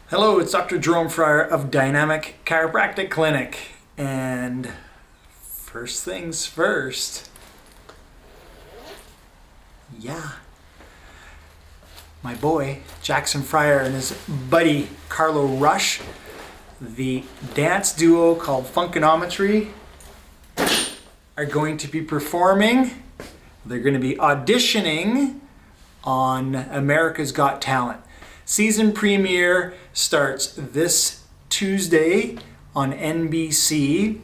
Hello, it's Dr. Jerome Fryer of Dynamic Chiropractic Clinic. And first things first, my boy Jackson Fryer and his buddy Carlo Rush, the dance duo called Funkanometry, are going to be performing. They're going to be auditioning on America's Got Talent. Season premiere starts this Tuesday on NBC.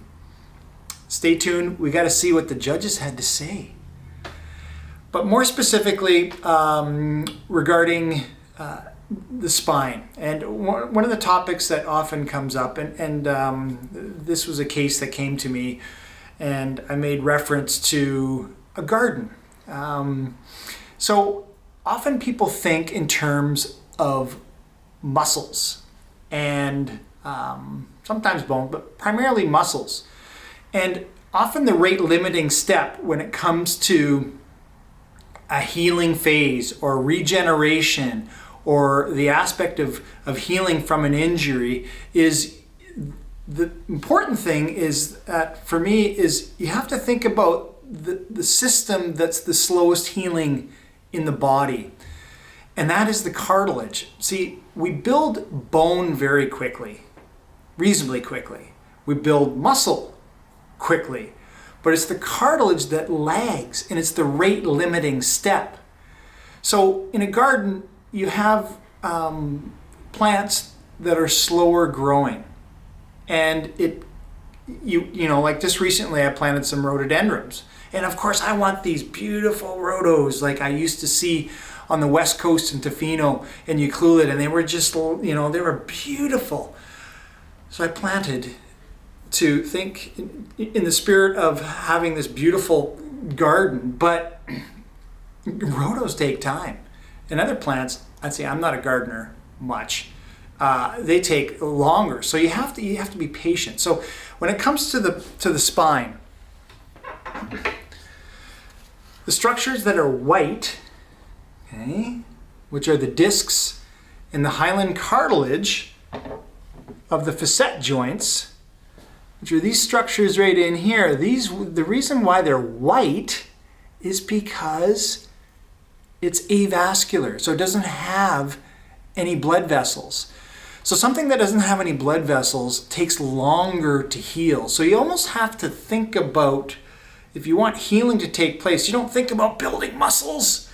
Stay tuned. We got to see what the judges had to say. But more specifically, regarding the spine. And one of the topics that often comes up, and this was a case that came to me, and I made reference to a garden. So often people think in terms of muscles and sometimes bone, but primarily muscles. And often the rate limiting step when it comes to a healing phase or regeneration or the aspect of healing from an injury is, the important thing is that for me is you have to think about the system that's the slowest healing in the body. And that is the cartilage. See, we build bone very quickly, reasonably quickly. We build muscle quickly, but it's the cartilage that lags, and it's the rate limiting step. So in a garden, you have plants that are slower growing. And you know, like just recently I planted some rhododendrons. And of course I want these beautiful rhodos like I used to see on the West Coast in Tofino and Ucluelet, and they were just, you know, they were beautiful. So I planted to think in the spirit of having this beautiful garden, but rhodos take time. And other plants, I'd say I'm not a gardener much. They take longer, so you have to be patient. So when it comes to the spine, the structures that are white, okay, which are the discs and the hyaline cartilage of the facet joints, which are these structures right in here. The reason why they're white is because it's avascular, so it doesn't have any blood vessels. So something that doesn't have any blood vessels takes longer to heal. So you almost have to think about, if you want healing to take place, you don't think about building muscles.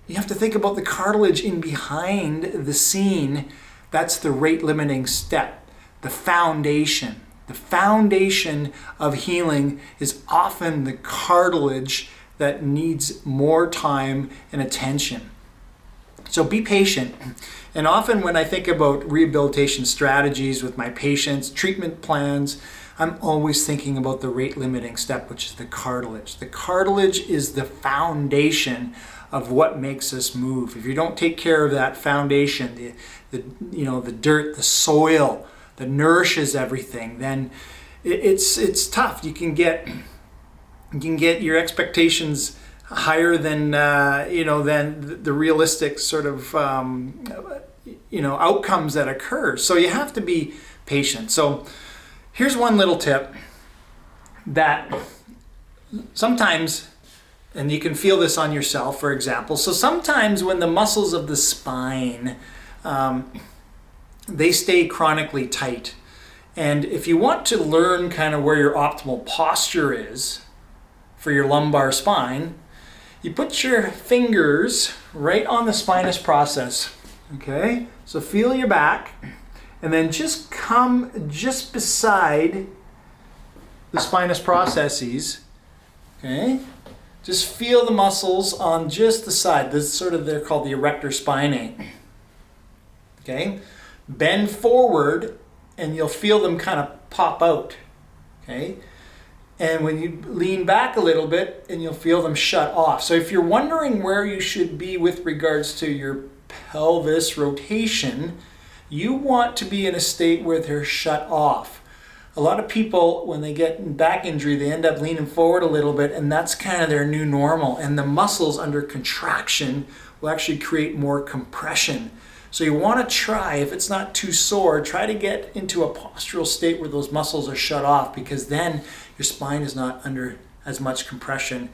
You have to think about the cartilage in behind the scene. That's the rate limiting step, the foundation. The foundation of healing is often the cartilage that needs more time and attention. So be patient. And often when I think about rehabilitation strategies with my patients, treatment plans, I'm always thinking about the rate limiting step, which is the cartilage. The cartilage is the foundation of what makes us move. If you don't take care of that foundation, the dirt, the soil that nourishes everything, then it's tough. You can get your expectations higher than than the realistic sort of outcomes that occur. So you have to be patient. So here's one little tip that sometimes, and you can feel this on yourself, for example. So sometimes when the muscles of the spine, they stay chronically tight. And if you want to learn kind of where your optimal posture is for your lumbar spine, you put your fingers right on the spinous process, okay? So feel your back, and then just come just beside the spinous processes, okay? Just feel the muscles on just the side. This is sort of, they're called the erector spinae, okay? Bend forward, and you'll feel them kind of pop out, okay? And when you lean back a little bit, and you'll feel them shut off. So if you're wondering where you should be with regards to your pelvis rotation, you want to be in a state where they're shut off. A lot of people, when they get back injury, they end up leaning forward a little bit, and that's kind of their new normal. And the muscles under contraction will actually create more compression. So you want to try, if it's not too sore, try to get into a postural state where those muscles are shut off, because then your spine is not under as much compression.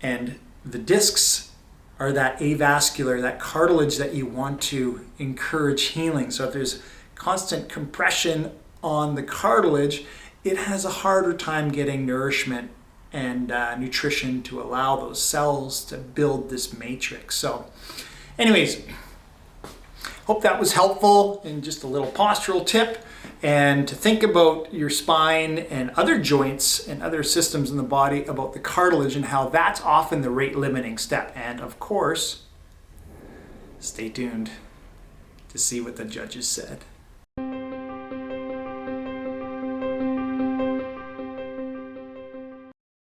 And the discs are that avascular, that cartilage that you want to encourage healing. So if there's constant compression on the cartilage, it has a harder time getting nourishment and nutrition to allow those cells to build this matrix. So anyways, hope that was helpful in just a little postural tip, and to think about your spine and other joints and other systems in the body, about the cartilage and how that's often the rate limiting step. And of course, stay tuned to see what the judges said.